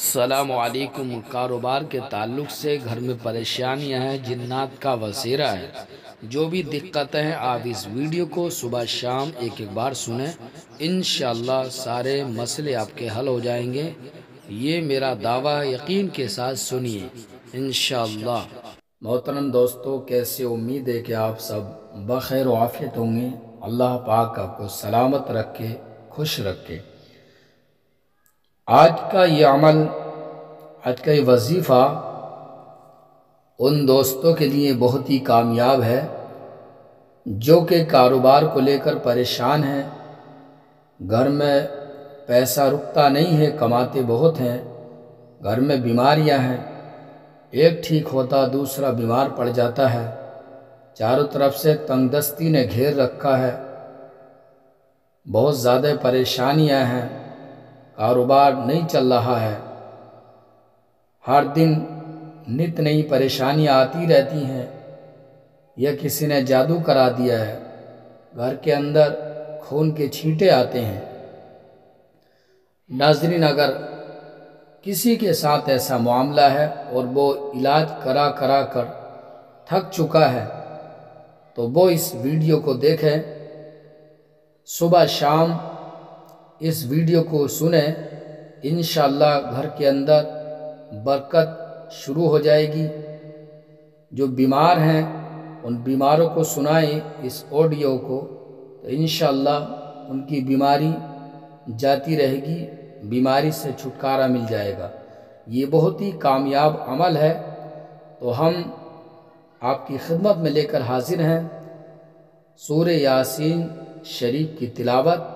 सलामुअलैकुम। कारोबार के ताल्लुक से घर में परेशानियां हैं, जिन्नात का वसेरा है। जो भी दिक्कतें हैं, आप इस वीडियो को सुबह शाम एक एक बार सुने। इंशाअल्लाह सारे मसले आपके हल हो जाएंगे। ये मेरा दावा, यकीन के साथ सुनिए इंशाअल्लाह। मोहतरम दोस्तों, कैसे? उम्मीद है कि आप सब बखैर व आफियत होंगे। अल्लाह पाक आपको सलामत रखे, खुश रखे। आज का ये अमल, आज का ये वजीफ़ा उन दोस्तों के लिए बहुत ही कामयाब है जो कि कारोबार को लेकर परेशान हैं। घर में पैसा रुकता नहीं है, कमाते बहुत हैं, घर में बीमारियां हैं, एक ठीक होता दूसरा बीमार पड़ जाता है, चारों तरफ से तंगदस्ती ने घेर रखा है, बहुत ज़्यादा परेशानियां हैं, कारोबार नहीं चल रहा है, हर दिन नित नई परेशानियां आती रहती हैं। यह किसी ने जादू करा दिया है, घर के अंदर खून के छींटे आते हैं। नाज़रीन, अगर किसी के साथ ऐसा मामला है और वो इलाज करा करा कर थक चुका है तो वो इस वीडियो को देखें, सुबह शाम इस वीडियो को सुने। इंशाअल्लाह घर के अंदर बरकत शुरू हो जाएगी। जो बीमार हैं उन बीमारों को सुनाएं इस ऑडियो को, तो इंशाअल्लाह उनकी बीमारी जाती रहेगी, बीमारी से छुटकारा मिल जाएगा। ये बहुत ही कामयाब अमल है, तो हम आपकी खिदमत में लेकर हाजिर हैं सूरे यासीन शरीफ की तिलावत।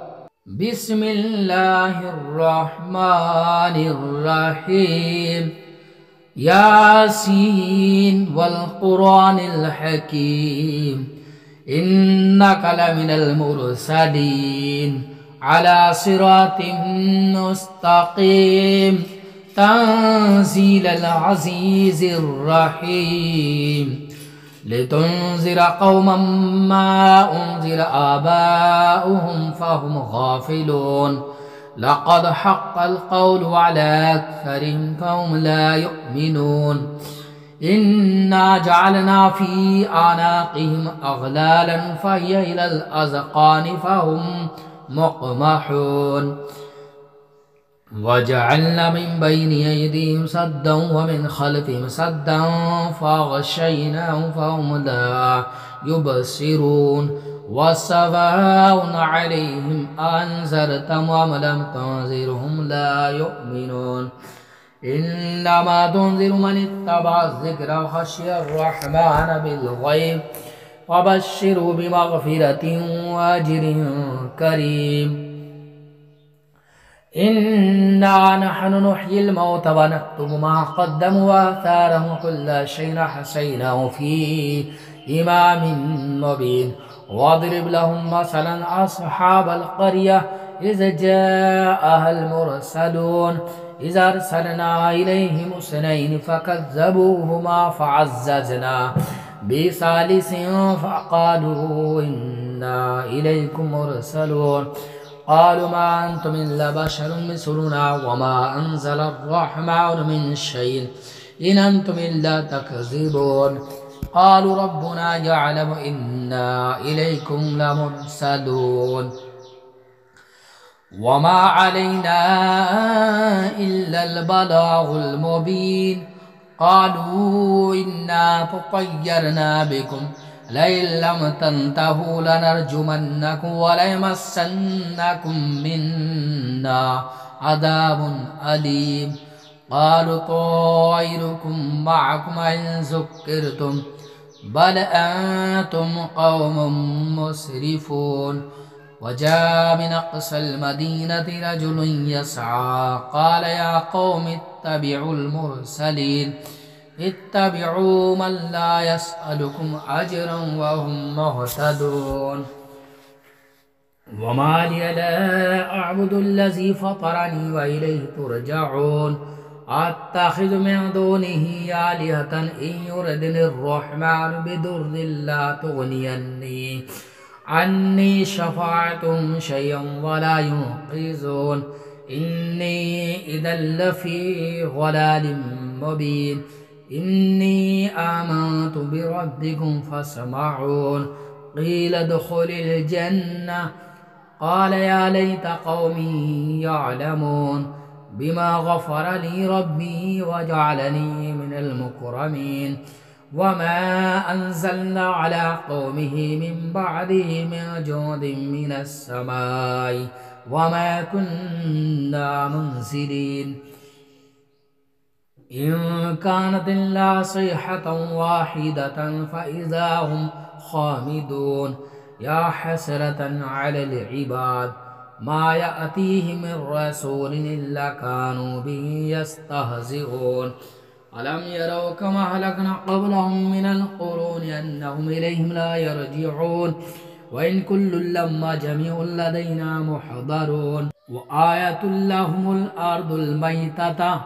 बिस्मिल्लाहिर्रहमानिर्रहीम। यासीन वल कुरानिल हकीम, इन्नका लमिनल मुरसलीन अला सिरातिम मुस्तकीम, तंजीलल अज़ीज़िर रहीम, लितुन्ज़िर कौमम मा उन्ज़िर आबाउहुम फहुम गाफिलून, लक़द हक़्क़ल क़ौलु अला अक्सरिहिम फ़हुम ला युमिनून, इन्ना जअलना फ़ी अनाक़िहिम अग़लालन फ़हिय इलल अज़क़ानि फ़हुम मुक़महून, वजअलना मिन बैनि अयदीहिम सद्दन व मिन खल्फ़िहिम सद्दन फ़अग़शयनाहुम फ़हुम ला युबसिरून, वसवाउन अलैहिम अअन्ज़रतहुम अम लम तुन्ज़िरहुम ला युमिनून, इन्नमा तुन्ज़िरु मन इत्तबअ ज़िक्र व ख़शिय अर्रहमान बिल-ग़ैब, फ़बश्शिरहु बिमग़फ़िरतिन व अज्रिन करीम। इन्ना नहनु नुह्यिल मौता व नक्तुबु मा क़द्दमू व आथारहुम व कुल्ल शैइन अहसैनाहु फ़ी इमामिन मुबीन, वज़रिब लहुम मसलन अस्हाबल क़रियह इज़ जाअहल मुरसलून, इज़ अरसलना इलैहिम इस्नैन फ़कज़्ज़बूहुमा फ़अज़्ज़ज़ना बिसालिसिन फ़क़ालू इन्ना इलैकुम मुरसलून, क़ालू मा अंतुम इल्ला बशरुम मिस्लुना व मा अंज़लर्रहमानु मिन शैइन इन अंतुम इल्ला तकज़िबून, क़ालू रब्बुना यअलमु इन्ना इलैकुम लमुरसलून, व मा अलैना इल्लल बलागुल मुबीन, क़ालू इन्ना तत्तय्यरना बिकुम लइन लम तंतहू लनरजुमन्नकुम व लयमस्सन्नकुम मिन्ना अज़ाबुन अलीम, क़ालू तायरुकुम मअकुम इन ज़ुक्किरतुम बल अंतुम क़ौमुम मुस्रिफून, वजाअ मिन अक़सल मदीनति रजुलुन यसअ क़ाल या क़ौमि इत्तबिउल मुरसलीन, इत्तबिउ मन ला यसअलुकुम अजरन व हुम मुहतदून, व मा लिय ला अअबुदुल्लज़ी फ़तरनी व इलैहि तुरजऊन, अत्तख़िज़ु मिन दूनिही आलिहतन इन युरिदिनिर्रहमानु बिदुर्रिन ला तुग़नि अन्नी शफ़ाअतुहुम शयअन व ला युनक़िज़ून, إني إذا لفي ضلال مبين إني آمنت بربكم فاسمعون قيل ادخل الجنة قال يا ليت قومي يعلمون بما غفر لي ربي وجعلني من المكرمين وما أنزلنا على قومه من بعده من جود من السماء وما كنا منزلين إن كانت إلا صيحة واحدة فإذا هم خامدون يا حسرة على العباد ما يأتيهم من رسول إلا كانوا به يستهزئون ألم يروا كما أهلكنا قبلهم من القرون أنهم إليهم لا يرجعون وإن كل لما جميع لدينا محضرون وآية لهم الأرض الميتة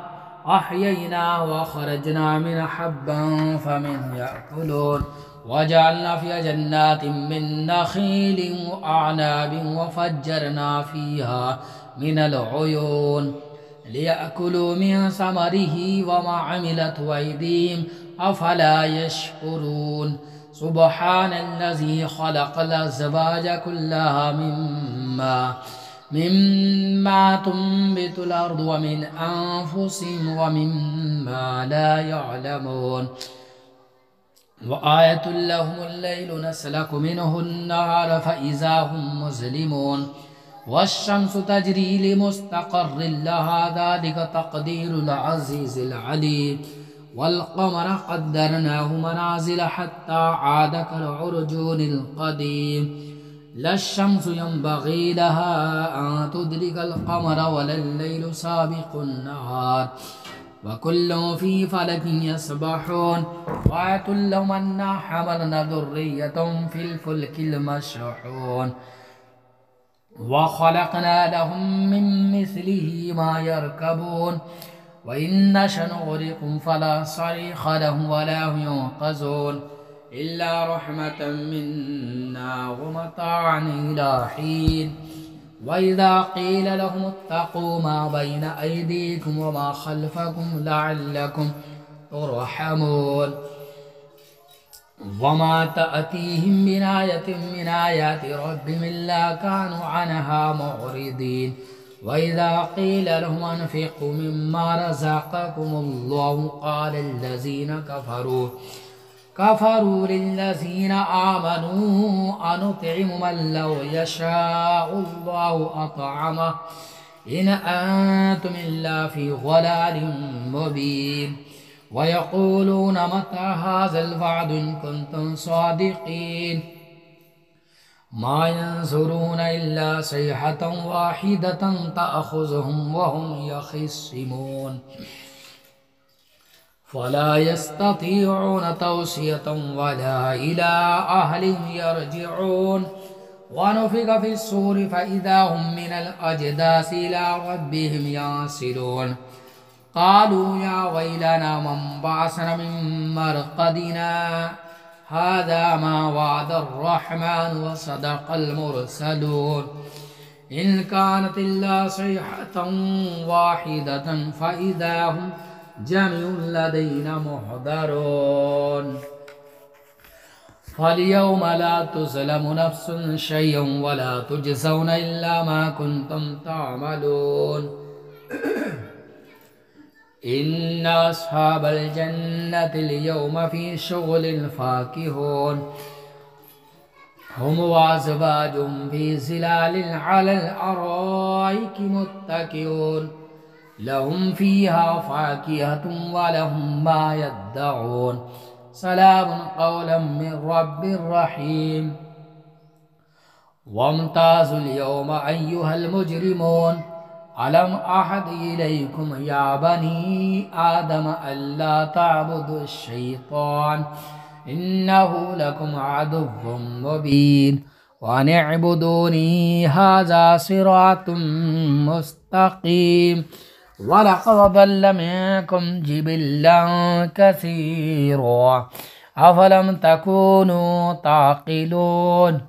أحيينا وخرجنا من حبا فمن يأكلون وجعلنا فيها جنات من نخيل وأعناب وفجرنا فيها من العيون ليأكلوا من ثمره وما عملت أيديهم أفلا يشكرون سبحان الذي خلق الأزواج كلها مما تنبت الأرض ومن أنفسهم ومما لا يعلمون وآية لهم الليل نسلك منه النهار فإذا هم مظلمون والشمس تجري لمستقر لها ذلك تقدير العزيز العليم والقمر قدرناه منازل حتى عاد كالعرجون القديم لا الشمس ينبغي لها أن تدرك القمر ولا الليل سابق النهار وكل في فلك يسبحون وآية لهم أنا حملنا ذرية في الفلك المشحون وخلقنا لهم من مثله ما يركبون وإن نشأ نغرقهم فلا صريخ لهم ولا هم ينقذون إلا رحمة منا ومتاعا إلى حين وإذا قيل لهم اتقوا ما بين أيديكم وما خلفكم لعلكم ترحمون وما تأتيهم من آية من آيات ربهم إلا كانوا عنها معرضين وإذا قيل لهم أنفقوا مما رزقكم الله قال الذين كفروا للذين آمنوا أنطعم من لو يشاء الله أطعمه إن أنتم إلا في ضلال مبين ويقولون متى هذا الوعد إن كنتم صادقين ما ينظرون إلا صيحة واحدة تأخذهم وهم يخصمون فلا يستطيعون توصية ولا إلى أهلهم يرجعون ونفخ في الصور فإذا هم من الأجداث إلى ربهم ينسلون قالوا يا ويلنا من بعثنا من مرقدنا هذا ما وعد الرحمن وصدق المرسلون إن كانت إلا صيحة واحدة فإذا هم جميع لدينا محضرون فاليوم لا تظلم نفس شيئا ولا تجزون إلا ما كنتم تعملون إن أصحاب الجنة اليوم في شغل فاكهون هم وأزواجهم في ظلال على الأرائك متكئون لهم فيها فاكهة ولهم ما يدعون سلام قولا من رب رحيم وامتازوا اليوم أيها المجرمون ألم أعهد إليكم يا بني آدم ألا تعبدوا الشيطان إنه لكم عدو مبين وأن اعبدوني هذا صراط مستقيم ولقد ضل منكم جبلا كثيرا أفلم تكونوا تعقلون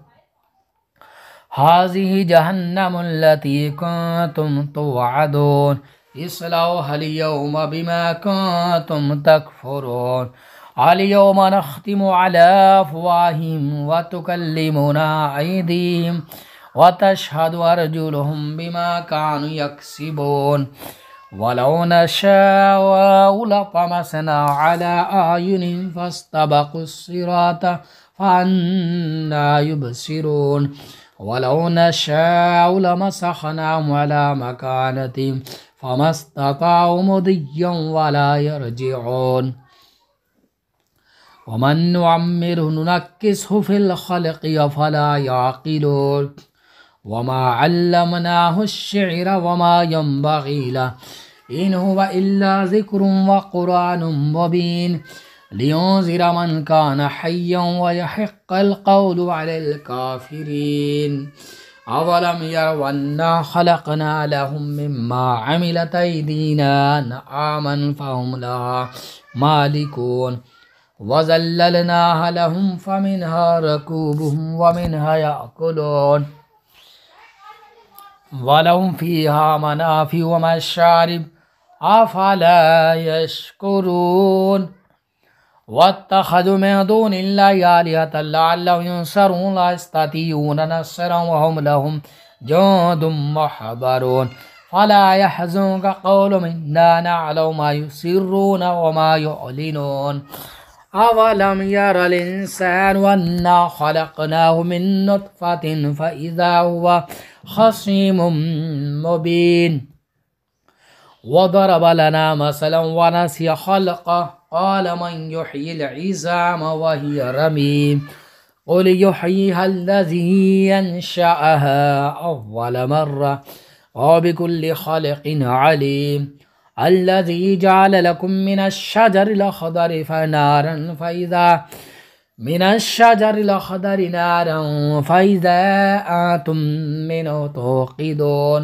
हाज़िही जहन्नम अल्लती कुंतुम तुअदून इस्लौहा अल-यौमा बिमा कुंतुम तकफुरून अल-यौमा नख्तिमु अला अफ़वाहिहिम व तुकल्लिमुना अयदीहिम व तशहदु अर्जुलुहुम बिमा कानू यक्सिबून वलौ नशाअु लतमसना अला अयुनिहिम फस्तबक़ुस्सिरात फअन्ना युबसिरून वलौ नशाअु लमसखनाहुम अला मकानतिहिम फमस्तताअु मुदिय्यन वला यरजिऊन वमन नुअम्मिरहु नुनक्किसहु फिल खल्क़ि अफ़ला याक़िलून वमा अल्लमनाहु अश्शिअर वमा यंबग़ी लहु इन हुवा इल्ला ज़िक्रुन व क़ुरआनुम मुबीन लियुनज़िर मन कान हय्यन व यहिक़्क़ल क़ौलु अलल काफ़िरीन अवलम यरौ अन्ना ख़लक़ना लहुम मिम्मा अमिलत अयदीना अनआमन फ़हुम लहा मालिकून वज़ल्ललनाहा लहुम फ़मिन्हा रकूबुहुम व मिन्हा याकुलून वलहुम फ़ीहा मनाफ़िअ व मशारिब अफ़ला यशकुरून वत्तख़ज़ू मिन दूनिल्लाहि आलिहतन लअल्लहुम युनसरून ला यस्ततीऊन नस्रन व हुम लहुम जुंदुम मुहज़रून फ़ला यहज़ुनक क़ौलुहुम इन्ना नअलमु मा युसिर्रून व मा युअलिनून अवलम यरल इंसानु अन्ना ख़लक़नाहु मिन नुत्फ़तिन फ़इज़ा हुवा ख़सीमुम मुबीन वदरब लना मसलन व नसिय ख़ल्क़ह क़ाल मन युह्यिल इज़ाम व हिय रमीम क़ुल युह्यिहा अल्लज़ी अंशअहा अव्वल मर्रा व बिकुल्लि ख़ल्क़िन अलीम अल्लज़ी जअल लकुम मिनश्शजरिल अख़दरि नारन फ़इज़ा अंतुम मिन्हु तूक़िदून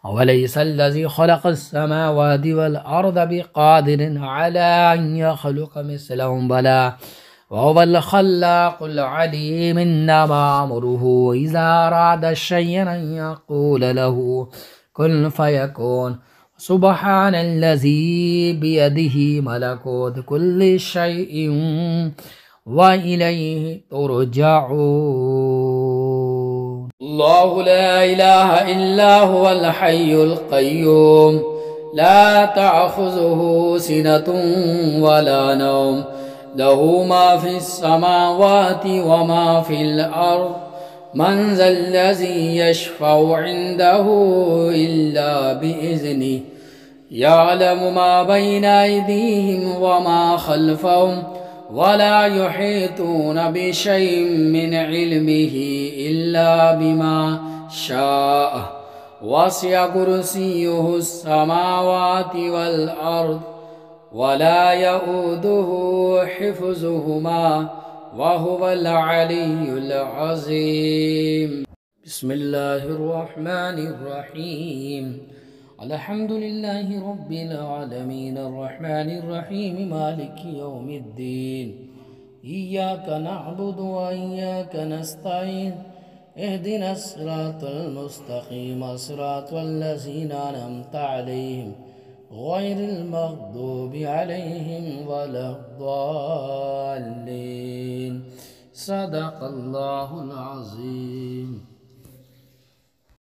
अवलैसा अल्लज़ी ख़लक़स-समावाति वल-अर्ज़ बिक़ादिरिन अला अन यख़्लुक़ मिस्लहुम बला वहुवल ख़ल्लाक़ुल अलीम इन्नमा अम्रुहु इज़ा अरादा शय'अन अन यक़ूल लहु कुन फ़यकून सुब्हानल्लज़ी बियदिही मलकूतु कुल्लि शैइन व इलैहि तुरजऊन अल्लाहु ला इलाहा इल्ला हुवल हय्युल क़य्यूम ला तअख़ुज़ुहु सिनतुन वला नौम लहु मा फ़िस समावाति व मा फ़िल अर्ज़ मन ज़ल्लज़ी यशफ़अु इंदहु इल्ला बिइज़्निहि यअलमु मा बैना अयदीहिम व मा ख़ल्फ़हुम वला युहीतून बिशैइन मिन इल्मिहि इल्ला बिमा शाअ वसिअ कुर्सियुहु अस्समावाति वल अर्ज़ वला यऊदुहु हिफ़्ज़ुहुमा वहुवल अलियुल अज़ीम बिस्मिल्लाहिर रहमानिर रहीम अल्हम्दुलिल्लाहि रब्बिल आलमीन अर्रहमानिर रहीम मालिकि यौमिद्दीन इय्याका नअबुदु व इय्याका नस्तईन इहदिनस सिरातल मुस्तक़ीम सिरातल लज़ीना अनअमता अलैहिम गैरिल मग़दूबि अलैहिम वलद्दाल्लीन सदक़ल्लाहुल अज़ीम।